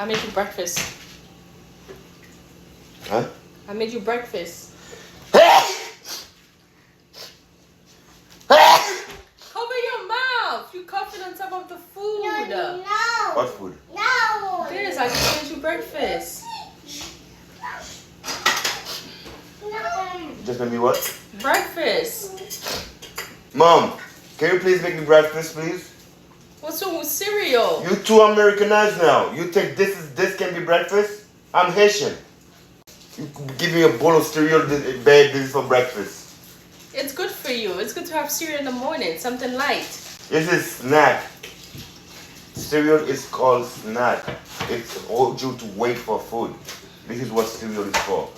I made you breakfast. Huh? I made you breakfast. Cover your mouth. You coughing on top of the food. No. What food? No. This, I just made you breakfast. Just made me what? Breakfast. Mom, can you please make me breakfast, please? What's wrong with cereal? You too Americanized now. You think this can be breakfast? I'm Haitian. You give me a bowl of cereal, babe, this is for breakfast. It's good for you. It's good to have cereal in the morning. Something light. This is snack. Cereal is called snack. It holds you to wait for food. This is what cereal is for.